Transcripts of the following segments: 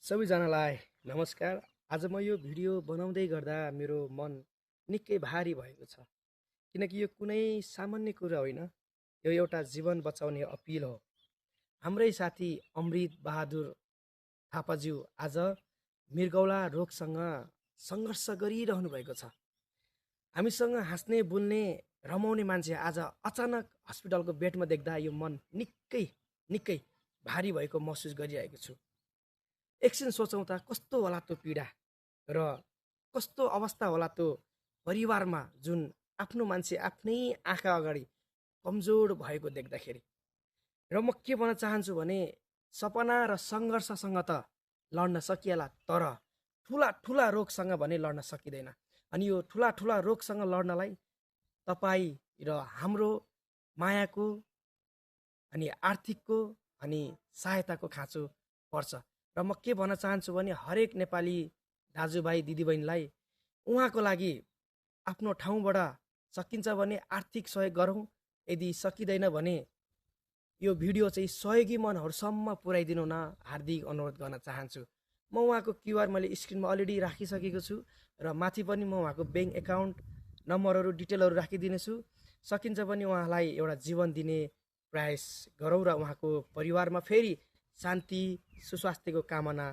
सबैजनालाई नमस्कार। आज म यो भिडियो बनाउँदै गर्दा मेरो मन निकै भारी भएको छ, किनकि यो कुनै सामान्य कुरा होइन। यो एउटा जीवन बचाउने अपिल हो। हाम्रै साथी अमृत बहादुर थापाज्यू आज मृगौला रोगसँग सङ्घर्ष गरिरहनु भएको छ। हामीसँग हाँस्ने बोल्ने रमाउने मान्छे आज अचानक हस्पिटलको बेडमा देख्दा यो मन निकै निकै भारी भएको महसुस गरिरहेको छु। एकछिन सोचौँ त कस्तो होला त्यो पीडा र कस्तो अवस्था होला त्यो परिवारमा, जुन आफ्नो मान्छे आफ्नै आँखा अगाडि कमजोर भएको देख्दाखेरि। र म के भन्न चाहन्छु भने सपना र सङ्घर्षसँग त लड्न सकिएला, तर ठुला ठुला रोगसँग भने लड्न सकिँदैन। अनि यो ठुला ठुला रोगसँग लड्नलाई तपाईँ र हाम्रो मायाको अनि आर्थिकको अनि सहायताको खाँचो पर्छ। र म के भन्न चाहन्छु भने हरेक नेपाली दाजुभाइ दिदीबहिनीलाई उहाँको लागि आफ्नो ठाउँबाट सकिन्छ भने आर्थिक सहयोग गरौँ। यदि सकिँदैन भने यो भिडियो चाहिँ सहयोगी मनहरूसम्म पुर्याइदिनु न हार्दिक अनुरोध गर्न चाहन्छु। म उहाँको क्युआर मैले स्क्रिनमा अलरेडी राखिसकेको छु र माथि पनि म उहाँको ब्याङ्क एकाउन्ट नम्बरहरू डिटेलहरू राखिदिनेछु। सकिन्छ भने उहाँलाई एउटा जीवन दिने प्रयास गरौँ र उहाँको परिवारमा फेरि शान्ति सुस्वास्थ्यको कामना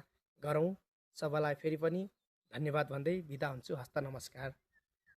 गरौँ। सबैलाई फेरि पनि धन्यवाद भन्दै बिदा हुन्छु। हस्त नमस्कार।